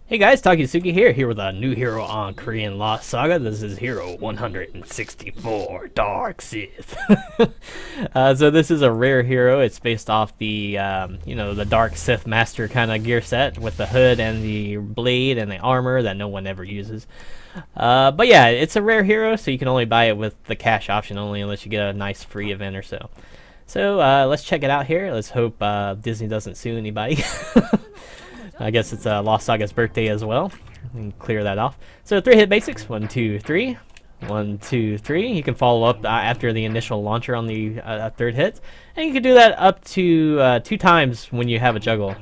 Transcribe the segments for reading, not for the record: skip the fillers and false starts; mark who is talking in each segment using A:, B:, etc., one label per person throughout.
A: Hey guys, TakuyaSugi here with a new hero on Korean Lost Saga. This is Hero 164, Dark Sith. So this is a rare hero. It's based off the, the Dark Sith Master kind of gear set with the hood and the blade and the armor that no one ever uses. But yeah, it's a rare hero, so you can only buy it with the cash option only unless you get a nice free event or so. So let's check it out here. Let's hope Disney doesn't sue anybody. I guess it's Lost Saga's birthday as well. And clear that off. So 3-hit basics. 1, 2, 3. 1, 2, 3. You can follow up after the initial launcher on the third hit. And you can do that up to 2 times when you have a juggle.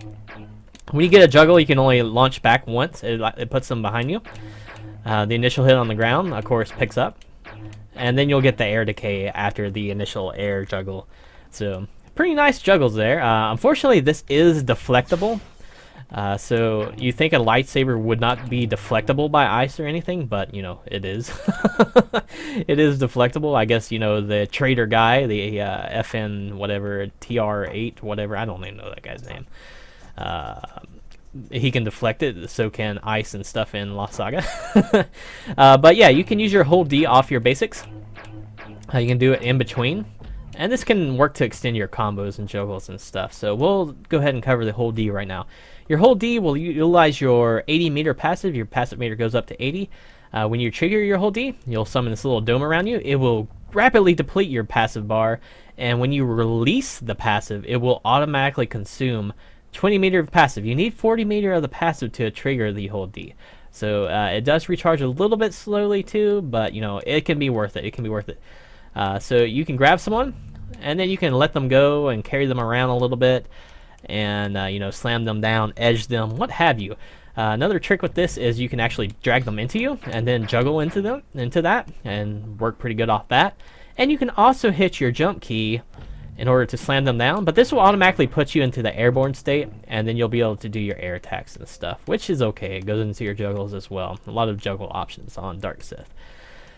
A: When you get a juggle, you can only launch back once. It puts them behind you. The initial hit on the ground, of course, picks up. And then you'll get the air decay after the initial air juggle. So pretty nice juggles there. Unfortunately, this is deflectable. So you think a lightsaber would not be deflectable by ice or anything, but it is. It is deflectable. I guess the trader guy, the FN whatever TR8 whatever. I don't even know that guy's name. He can deflect it. So can ice and stuff in Lost Saga. But yeah, you can use your hold D off your basics. You can do it in between. And this can work to extend your combos and juggles and stuff. So we'll go ahead and cover the hold D right now. Your hold D will utilize your 80 meter passive. Your passive meter goes up to 80. When you trigger your hold D, you'll summon this little dome around you. It will rapidly deplete your passive bar. And when you release the passive, it will automatically consume 20 meter of passive. You need 40 meter of the passive to trigger the hold D. So it does recharge a little bit slowly too, but it can be worth it. It can be worth it. So you can grab someone, and then you can let them go and carry them around a little bit, and slam them down, edge them, what have you. Another trick with this is you can actually drag them into you, and then juggle into that, and work pretty good off that. And you can also hit your jump key in order to slam them down, but this will automatically put you into the airborne state, and then you'll be able to do your air attacks and stuff, which is okay. It goes into your juggles as well. A lot of juggle options on Dark Sith.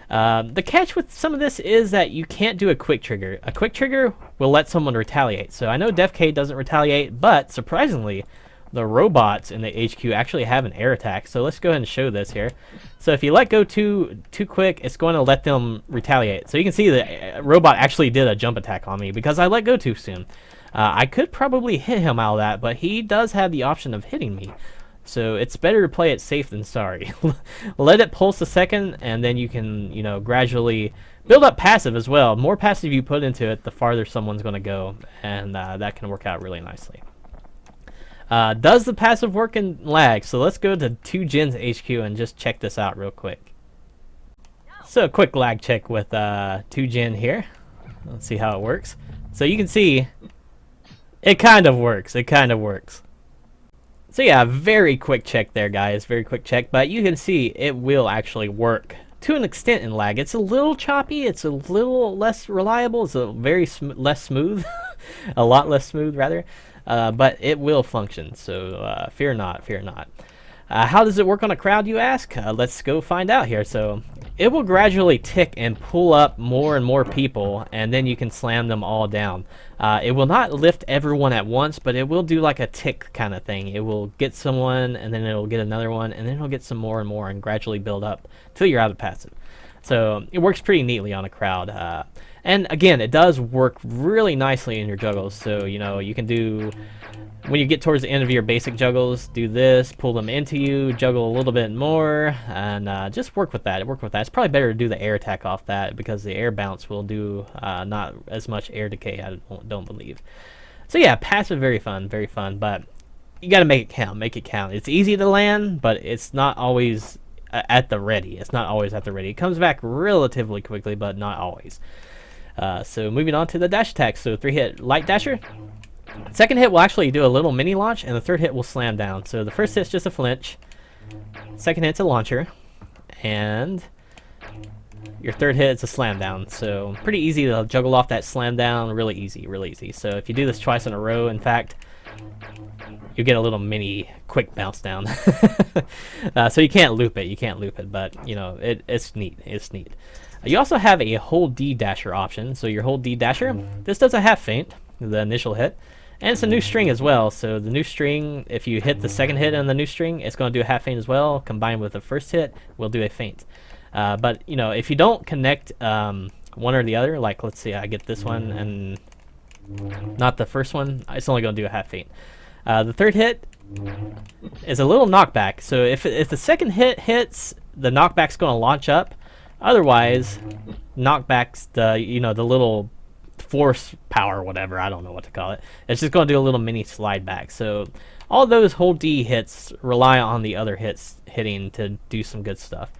A: The catch with some of this is that you can't do a quick trigger. A quick trigger will let someone retaliate. So I know Def K doesn't retaliate, but surprisingly, the robots in the HQ actually have an air attack. So let's go ahead and show this here. So if you let go too quick, it's going to let them retaliate. So you can see the robot actually did a jump attack on me because I let go too soon. I could probably hit him out of that, but he does have the option of hitting me. So it's better to play it safe than sorry. Let it pulse a second, and then you can, gradually build up passive as well. More passive you put into it, the farther someone's going to go, and that can work out really nicely. Does the passive work in lag? So let's go to 2Gen's HQ and just check this out real quick. So a quick lag check with 2Gen here. Let's see how it works. So you can see it kind of works. It kind of works. So yeah, very quick check there, guys. Very quick check, but you can see it will actually work to an extent in lag. It's a little choppy. It's a little less reliable. It's a very less smooth, a lot less smooth rather. But it will function. So fear not, fear not. How does it work on a crowd, you ask? Let's go find out here. So it will gradually tick and pull up more and more people, and then you can slam them all down. It will not lift everyone at once, but it will do like a tick kind of thing. It will get someone, and then it'll get another one, and then it'll get some more and more, and gradually build up till you're out of passive. So it works pretty neatly on a crowd. And again, it does work really nicely in your juggles. So you can do, when you get towards the end of your basic juggles, do this, pull them into you, juggle a little bit more, and just work with that. Work with that. It's probably better to do the air attack off that because the air bounce will do not as much air decay, I don't believe. So yeah, passive, very fun, but you got to make it count. Make it count. It's easy to land, but it's not always at the ready. It's not always at the ready. It comes back relatively quickly, but not always. So moving on to the dash attack. So 3-hit light dasher. Second hit will actually do a little mini launch, and the third hit will slam down. So the first hit's just a flinch. Second hit's a launcher. And your third hit is a slam down. So pretty easy to juggle off that slam down. Really easy, really easy. So if you do this twice in a row, in fact, you get a little mini quick bounce down. So you can't loop it. You can't loop it, but it's neat. It's neat. You also have a hold D dasher option. So your hold D dasher, this does a half feint, the initial hit, And it's a new string as well, so the new string, if you hit the second hit on the new string, it's going to do a half feint as well. Combined with the first hit, will do a feint. But you know, if you don't connect one or the other, like let's say I get this one and not the first one, it's only going to do a half feint. The third hit is a little knockback, so if the second hit hits, the knockback's going to launch up. Otherwise, knockbacks, the little force power, whatever, I don't know what to call it, it's just going to do a little mini slide back. So all those hold D hits rely on the other hits hitting to do some good stuff.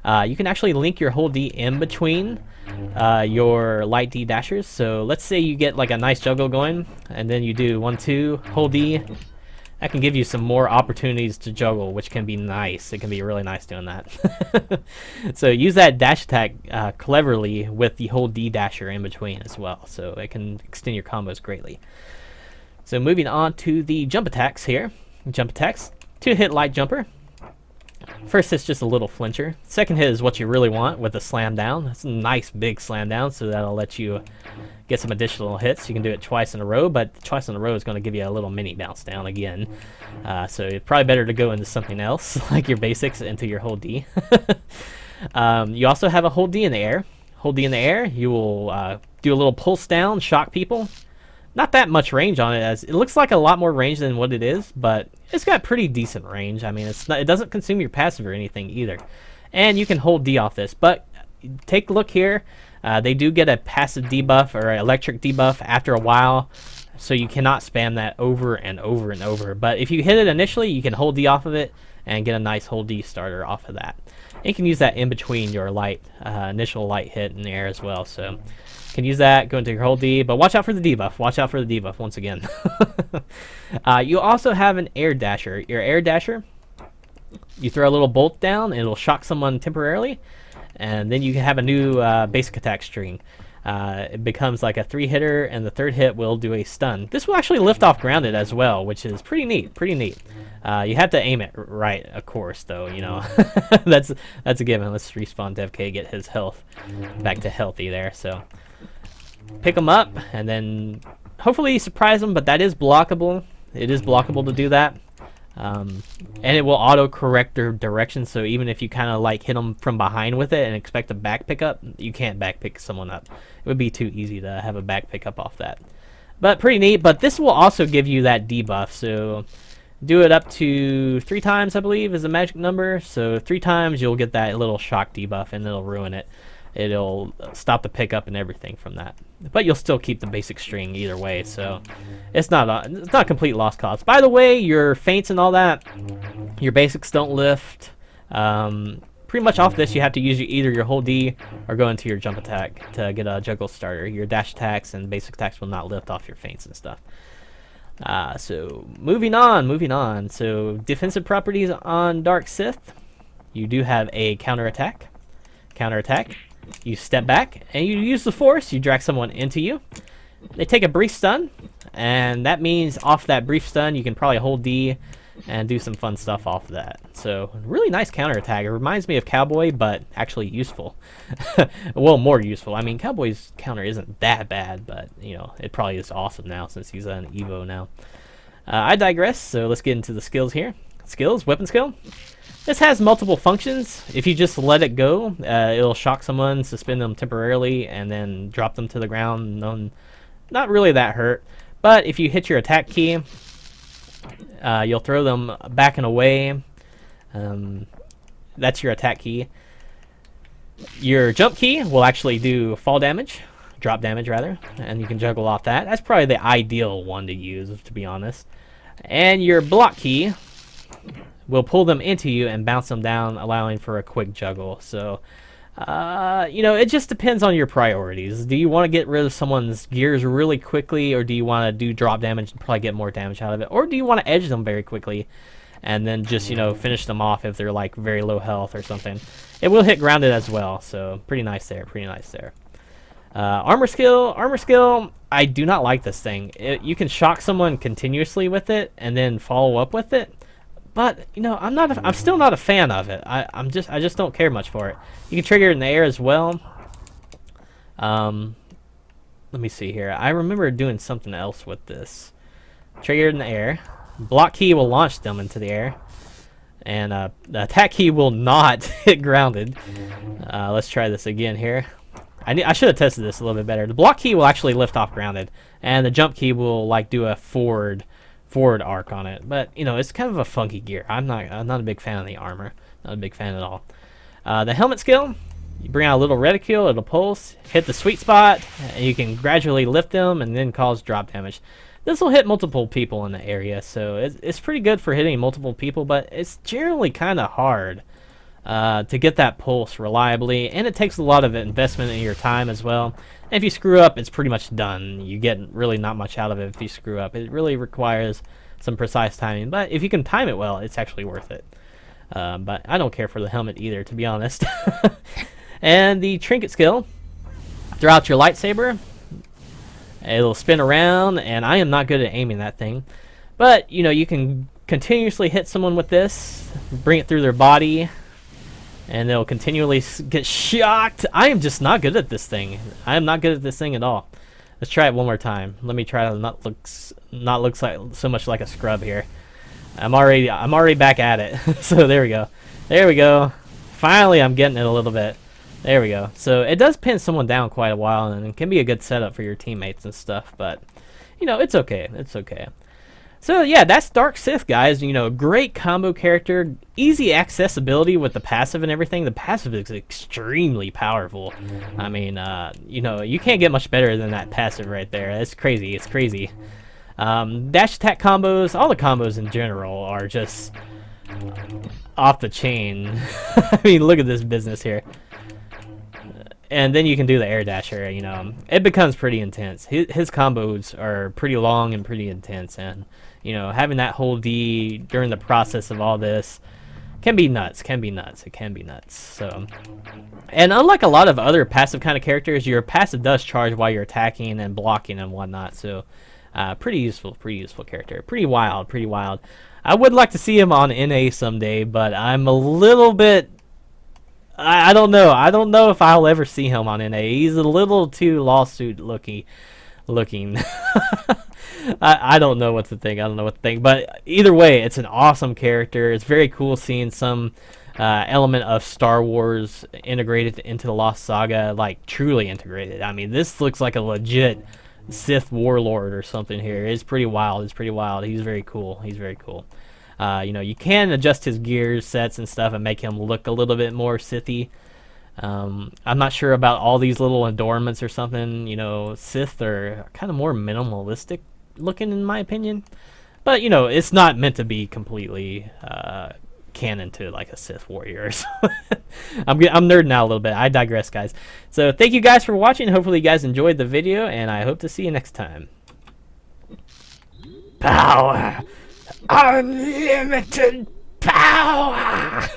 A: You can actually link your hold D in between your light D dashers. So let's say you get like a nice juggle going, and then you do 1, 2, hold D. That can give you some more opportunities to juggle, which can be nice. It can be really nice doing that. So use that dash attack cleverly with the hold D dasher in between as well. So it can extend your combos greatly. So moving on to the jump attacks here. Jump attacks. 2-hit light jumper. First hit's just a little flincher. Second hit is what you really want with a slam down. That's a nice big slam down, so that'll let you get some additional hits. You can do it twice in a row, but twice in a row is going to give you a little mini bounce down again. So it's probably better to go into something else, like your basics, into your hold D. You also have a hold D in the air. Hold D in the air, you will do a little pulse down, shock people. Not that much range on it, as it looks like a lot more range than what it is, but it's got pretty decent range. I mean, it doesn't consume your passive or anything either. And you can hold D off this, but take a look here. They do get a passive debuff or an electric debuff after a while, so you cannot spam that over and over and over. But if you hit it initially, you can hold D off of it and get a nice hold D starter off of that. And you can use that in between your light initial light hit in the air as well. So can use that, go into your hold D, but watch out for the debuff. Watch out for the debuff once again. You also have an air dasher. Your air dasher, you throw a little bolt down, and it'll shock someone temporarily, and then you can have a new basic attack string. It becomes like a 3-hitter, and the third hit will do a stun. This will actually lift off grounded as well, which is pretty neat. Pretty neat. You have to aim it right, of course, though. You know, that's a given. Let's respawn DevK, get his health back to healthy there. So pick them up, and then hopefully you surprise them, but that is blockable. It is blockable to do that. And it will auto correct their direction, so even if you kind of like hit them from behind with it and expect a back pickup, you can't back pick someone up. It would be too easy to have a back pickup off that. But pretty neat. But this will also give you that debuff, so do it up to 3 times, I believe, is the magic number. So 3 times you'll get that little shock debuff, and it'll ruin it. It'll stop the pickup and everything from that. But you'll still keep the basic string either way, so it's not a complete lost cause. By the way, your feints and all that, your basics don't lift. Pretty much off this, you have to use either your hold D or go into your jump attack to get a juggle starter. Your dash attacks and basic attacks will not lift off your feints and stuff. So moving on. So defensive properties on Dark Sith, you do have a counterattack. You step back, and you use the force. You drag someone into you. They take a brief stun, and that means off that brief stun, you can probably hold D and do some fun stuff off of that. So, really nice counterattack. It reminds me of Cowboy, but actually useful. Well, more useful. I mean, Cowboy's counter isn't that bad, but, you know, it probably is awesome now since he's an Evo now. I digress, so let's get into the skills here. Skills, weapon skill. This has multiple functions. If you just let it go, it'll shock someone, suspend them temporarily, and then drop them to the ground. Not really that hurt. But if you hit your attack key, you'll throw them back and away. That's your attack key. Your jump key will actually do fall damage, drop damage rather, and you can juggle off that. That's probably the ideal one to use, to be honest. And your block key will pull them into you and bounce them down, allowing for a quick juggle. So, you know, it just depends on your priorities. Do you want to get rid of someone's gears really quickly, or do you want to do drop damage and probably get more damage out of it? Or do you want to edge them very quickly and then just, you know, finish them off if they're like very low health or something? It will hit grounded as well, so pretty nice there, Armor skill, I do not like this thing. You can shock someone continuously with it and then follow up with it. But, you know, I'm still not a fan of it. I just don't care much for it. You can trigger it in the air as well. Let me see here. I remember doing something else with this. Trigger in the air. Block key will launch them into the air. And the attack key will not hit grounded. Let's try this again here. I should have tested this a little bit better. The block key will actually lift off grounded, and the jump key will like do a forward arc on it. But you know, it's kind of a funky gear. I'm not a big fan of the armor. Not a big fan at all. The helmet skill, you bring out a little reticule, it'll pulse, hit the sweet spot, and you can gradually lift them and then cause drop damage. This will hit multiple people in the area, so it's pretty good for hitting multiple people, but it's generally kind of hard to get that pulse reliably, and it takes a lot of investment in your time as well. And if you screw up, it's pretty much done. You get really not much out of it if you screw up. It really requires some precise timing, but if you can time it well, it's actually worth it. But I don't care for the helmet either, to be honest. And the trinket skill, throw out your lightsaber. It'll spin around, and I am not good at aiming that thing. But, you know, you can continuously hit someone with this, bring it through their body, and they'll continually get shocked. I am just not good at this thing. I am not good at this thing at all. Let's try it one more time. Let me try to not look like so much like a scrub here. I'm already back at it. So there we go. There we go. Finally, I'm getting it a little bit. There we go. So it does pin someone down quite a while, and it can be a good setup for your teammates and stuff, but you know, it's okay. It's okay. So yeah, that's Dark Sith, guys. You know, great combo character, easy accessibility with the passive and everything. The passive is extremely powerful. I mean, you know, you can't get much better than that passive right there. It's crazy. It's crazy. Dash attack combos, all the combos in general are just off the chain. I mean, look at this business here. And then you can do the air dasher, you know. It becomes pretty intense. His combos are pretty long and pretty intense, and you know, having that whole D during the process of all this can be nuts. It can be nuts. So, and unlike a lot of other passive kind of characters, your passive does charge while you're attacking and blocking and whatnot. So, pretty useful character. Pretty wild. I would like to see him on NA someday, but I'm a little bit. I don't know. I don't know if I'll ever see him on NA. He's a little too lawsuit looking. I don't know what to think. But either way, it's an awesome character. It's very cool seeing some element of Star Wars integrated into the Lost Saga, like truly integrated. I mean, this looks like a legit Sith warlord or something here. It's pretty wild. He's very cool. You know, you can adjust his gear sets and stuff and make him look a little bit more Sithy. I'm not sure about all these little adornments or something. You know, Sith are kind of more minimalistic looking in my opinion. But, you know, it's not meant to be completely canon to like a Sith warrior. So I'm nerding out a little bit. I digress, guys. So thank you guys for watching. Hopefully you guys enjoyed the video, and I hope to see you next time. Power! Unlimited power!